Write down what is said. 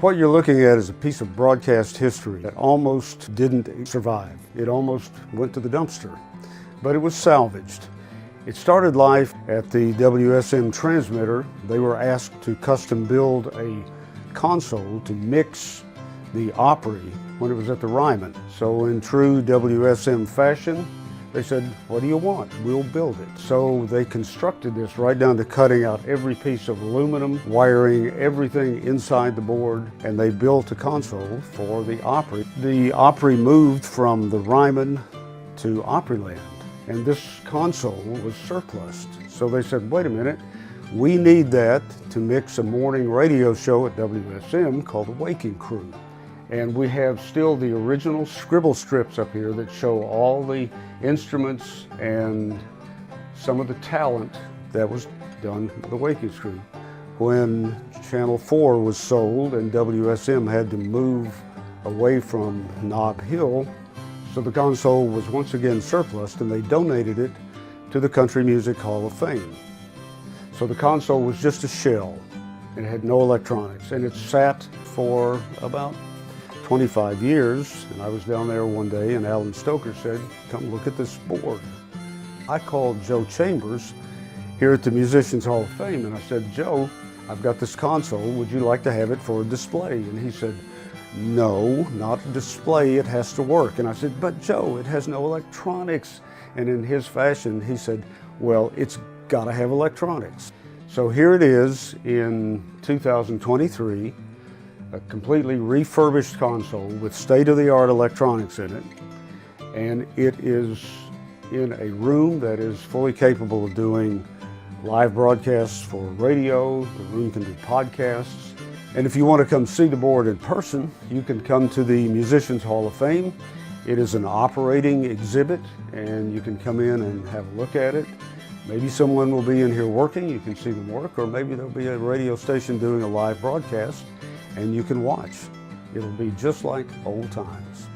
What you're looking at is a piece of broadcast history that almost didn't survive. It almost went to the dumpster, but it was salvaged. It started life at the WSM transmitter. They were asked to custom build a console to mix the Opry when it was at the Ryman. So in true WSM fashion, they said, "What do you want? We'll build it." So they constructed this right down to cutting out every piece of aluminum, wiring everything inside the board, and they built a console for the Opry. The Opry moved from the Ryman to Opryland, and this console was surplused. So they said, "Wait a minute, we need that to mix a morning radio show at WSM called The Waking Crew." And we have still the original scribble strips up here that show all the instruments and some of the talent that was done with the Waking Crew. When Channel 4 was sold and WSM had to move away from Nob Hill, so the console was once again surplused, and they donated it to the Country Music Hall of Fame. So the console was just a shell, and it had no electronics, and it sat for about 25 years, and I was down there one day and Alan Stoker said, "Come look at this board." I called Joe Chambers here at the Musicians Hall of Fame, and I said, "Joe, I've got this console, would you like to have it for a display?" And he said, "No, not a display, it has to work." And I said, "But Joe, it has no electronics." And in his fashion, he said, "Well, it's got to have electronics." So here it is in 2023, a completely refurbished console with state-of-the-art electronics in it, and it is in a room that is fully capable of doing live broadcasts for radio. The room can do podcasts, and if you want to come see the board in person, you can come to the Musicians Hall of Fame. It is an operating exhibit, and you can come in and have a look at it. Maybe someone will be in here working, you can see them work, or maybe there'll be a radio station doing a live broadcast and you can watch. It'll be just like old times.